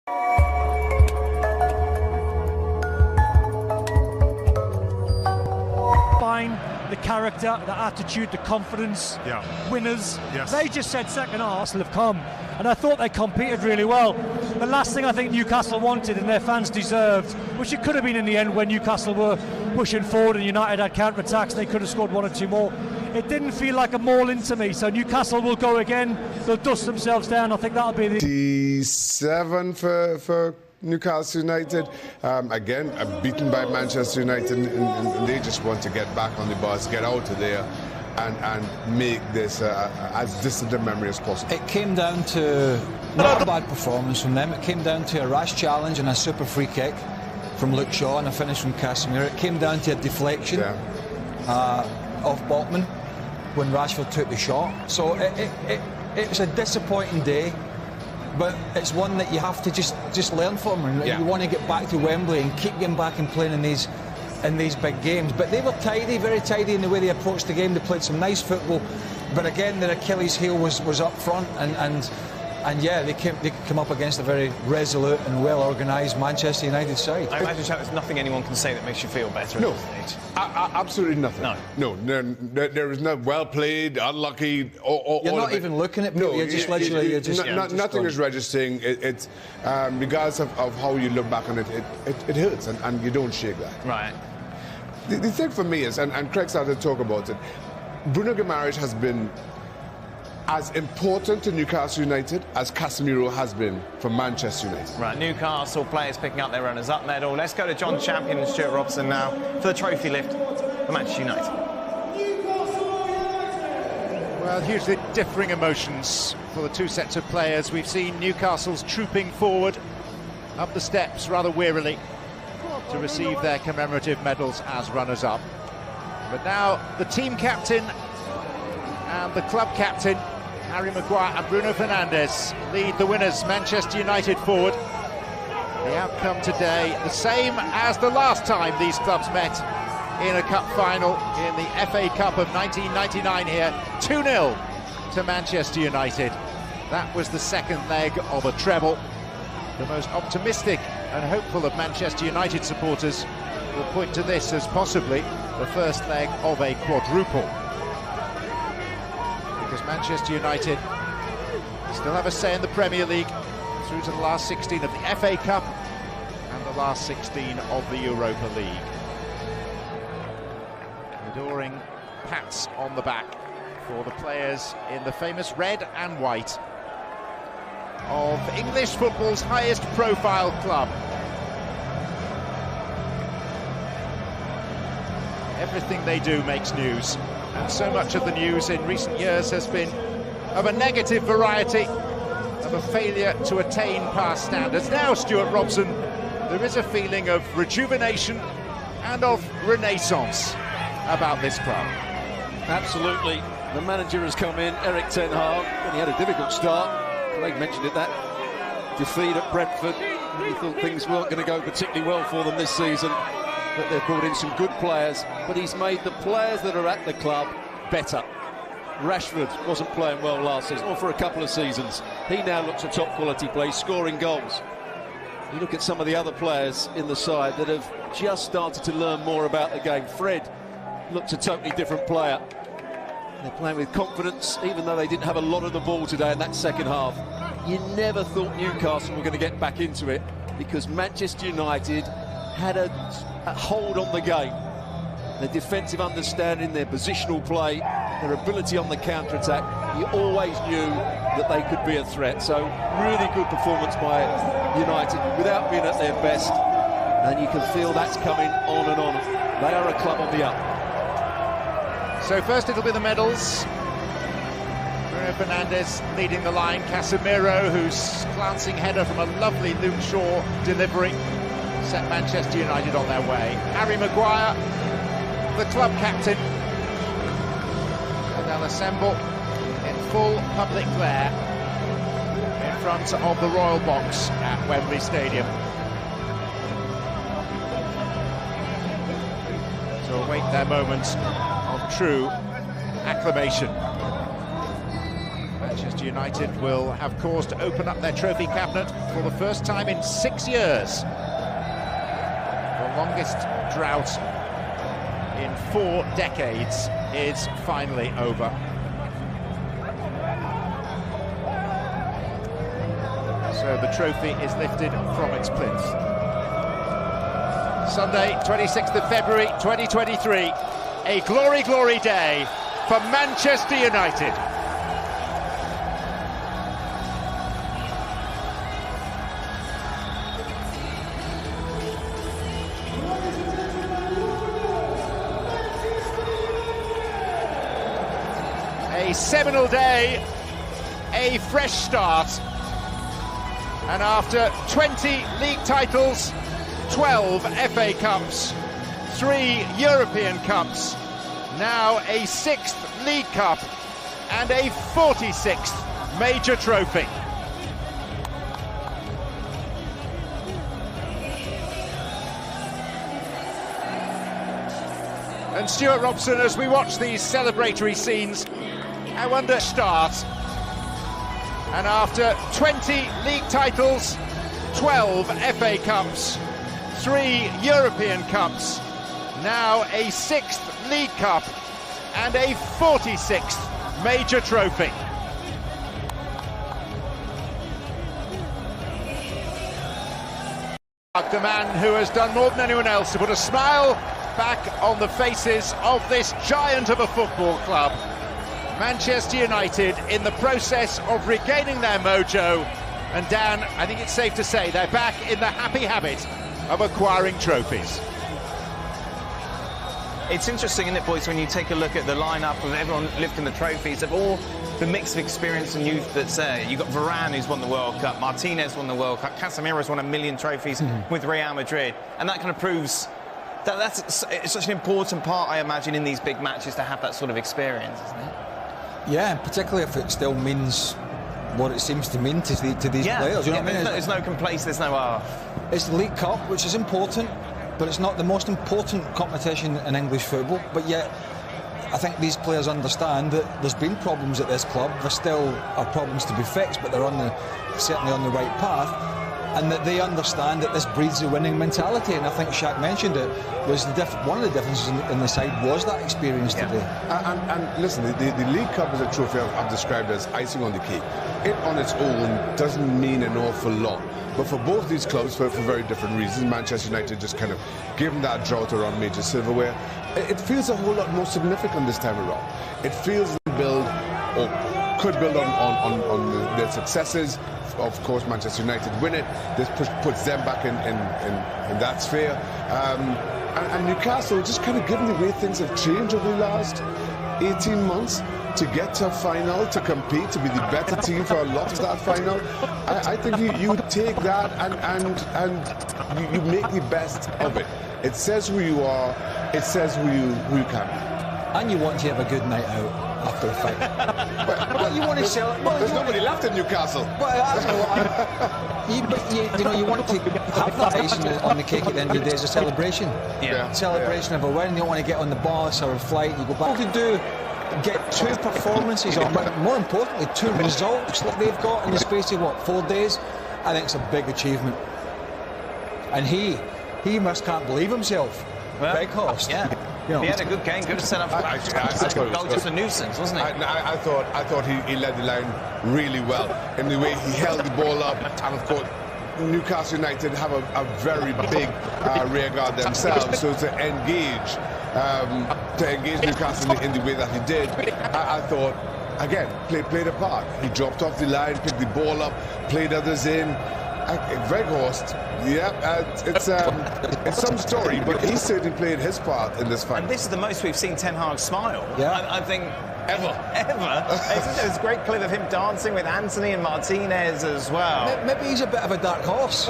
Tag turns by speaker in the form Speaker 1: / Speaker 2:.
Speaker 1: The character, the attitude, the confidence, winners.
Speaker 2: Yes.
Speaker 1: They just said second half have come, and I thought they competed really well. The last thing I think Newcastle wanted and their fans deserved, which it could have been in the end when Newcastle were pushing forward and United had counter-attacks, they could have scored one or two more. It didn't feel like a maul-in to me, so Newcastle will go again. They'll dust themselves down. I think that'll be
Speaker 3: the 7 for Newcastle United, again, beaten by Manchester United, and they just want to get back on the bus, get out of there, and make this as distant a memory as possible.
Speaker 4: It came down to not a bad performance from them. It came down to a rash challenge and a super free kick from Luke Shaw and a finish from Casemiro. It came down to a deflection of Botman when Rashford took the shot. So it was a disappointing day. But it's one that you have to just learn from, and you want to get back to Wembley and keep getting back and playing in these big games. But they were tidy, very tidy in the way they approached the game. They played some nice football, but again their Achilles heel was up front, and yeah, they came up against a very resolute and well-organised Manchester United side.
Speaker 5: I imagine there's nothing anyone can say that makes you feel better.
Speaker 3: No,
Speaker 5: at this stage.
Speaker 3: Absolutely nothing. No, there is no well played, unlucky.
Speaker 4: You're not even looking at people.
Speaker 3: No,
Speaker 4: you're just literally.
Speaker 3: Nothing is registering. It's regardless of how you look back on it, it hurts, and you don't shake that.
Speaker 5: Right.
Speaker 3: The thing for me is, and Craig started to talk about it, Bruno Guimaraes has been as important to Newcastle United as Casemiro has been for Manchester United.
Speaker 5: Right, Newcastle players picking up their runners-up medal. Let's go to John Champion and Stuart Robson now for the trophy lift for Manchester United.
Speaker 2: Well, hugely differing emotions for the two sets of players. We've seen Newcastle's trooping forward up the steps rather wearily to receive their commemorative medals as runners-up. But now the team captain and the club captain, Harry Maguire and Bruno Fernandes, lead the winners, Manchester United, forward. The outcome today, the same as the last time these clubs met in a cup final in the FA Cup of 1999 here. 2-0 to Manchester United. That was the second leg of a treble. The most optimistic and hopeful of Manchester United supporters will point to this as possibly the first leg of a quadruple. Because Manchester United still have a say in the Premier League through to the last 16 of the FA Cup and the last 16 of the Europa League. Adoring pats on the back for the players in the famous red and white of English football's highest profile club. Everything they do makes news. And so much of the news in recent years has been of a negative variety, of a failure to attain past standards. Now, Stuart Robson, there is a feeling of rejuvenation and of renaissance about this club.
Speaker 6: Absolutely. The manager has come in, Eric Ten Hag, and he had a difficult start. Craig mentioned it, that defeat at Brentford. We thought things weren't going to go particularly well for them this season. But they've brought in some good players, but he's made the players that are at the club better. Rashford wasn't playing well last season, or for a couple of seasons. He now looks a top quality player, scoring goals. You look at some of the other players in the side that have just started to learn more about the game. Fred looks a totally different player. They're playing with confidence, even though they didn't have a lot of the ball today in that second half. You never thought Newcastle were going to get back into it, because Manchester United had a hold on the game. Their defensive understanding, their positional play, their ability on the counter-attack, you always knew that they could be a threat. So really good performance by United without being at their best, and you can feel that's coming on and on. They are a club on the up.
Speaker 2: So first it'll be the medals. Bruno Fernandes leading the line. Casemiro, whose glancing header from a lovely Luke Shaw delivery set Manchester United on their way. Harry Maguire, the club captain, and they'll assemble in full public glare in front of the Royal Box at Wembley Stadium to await their moment of true acclamation. Manchester Manchester United will have cause to open up their trophy cabinet for the first time in 6 years. The longest drought in 4 decades is finally over. So the trophy is lifted from its plinth. Sunday, 26th of February 2023, a glory, glory day for Manchester United. A seminal day, a fresh start, and after 20 league titles, 12 FA Cups, 3 European Cups, now a 6th League Cup and a 46th major trophy. And Stuart Robson, as we watch these celebratory scenes, I wonder start. And after 20 league titles, 12 FA Cups, 3 European Cups, now a 6th League Cup and a 46th major trophy. The man who has done more than anyone else to put a smile back on the faces of this giant of a football club. Manchester United in the process of regaining their mojo, and Dan, I think it's safe to say they're back in the happy habit of acquiring trophies.
Speaker 5: It's interesting, isn't it, boys, when you take a look at the lineup of everyone lifting the trophies, of all the mix of experience and youth that's there. You've got Varane, who's won the World Cup, Martinez won the World Cup, Casemiro's won 1 million trophies with Real Madrid, and that kind of proves that it's such an important part, I imagine, in these big matches to have that sort of experience, isn't it?
Speaker 4: Yeah, and particularly if it still means what it seems to mean to these players. You know what I mean?
Speaker 5: There's no complaints, there's no...
Speaker 4: It's the League Cup, which is important, but it's not the most important competition in English football. But yet, I think these players understand that there's been problems at this club. There still are problems to be fixed, but they're certainly on the right path. And that they understand that this breeds a winning mentality. And I think Shaq mentioned it, was one of the differences in the side was that experience today.
Speaker 3: And listen, the League Cup is a trophy I've described as icing on the cake. It on its own doesn't mean an awful lot. But for both these clubs, for very different reasons, Manchester United just kind of given that drought around major silverware, it feels a whole lot more significant this time around. It feels they build, or could build on their successes. Of course, Manchester United win it. This puts them back in that sphere. And Newcastle, just kind of given the way things have changed over the last 18 months, to get to a final, to compete, to be the better team for a lot of that final, I think you take that and you make the best of it. It says who you are. It says who you can be.
Speaker 4: And you want to have a good night out after a fight. But you want to sell it.
Speaker 3: There's nobody left in Newcastle.
Speaker 4: You want to have that icing on the cake at the end of the day as a celebration.
Speaker 5: Yeah.
Speaker 4: Celebration of a win. You don't want to get on the bus or a flight. You go back. You do get 2 performances, or more importantly, 2 results that they've got in the space of 4 days. I think it's a big achievement. And he must can't believe himself. Big Horst.
Speaker 5: Yeah. He had a good game, good setup. Goal, just a nuisance, wasn't it?
Speaker 3: I thought he led the line really well in the way he held the ball up, and of course Newcastle United have a very big rear guard themselves, so to engage Newcastle in the way that he did, I thought again played a part. He dropped off the line, picked the ball up, played others in. Greg Horst, it's some story, but he certainly played his part in this fight.
Speaker 5: And this is the most we've seen Ten Hag smile.
Speaker 4: Yeah.
Speaker 5: I think
Speaker 3: ever.
Speaker 5: It's a great clip of him dancing with Anthony and Martinez as well.
Speaker 4: Maybe he's a bit of a dark horse.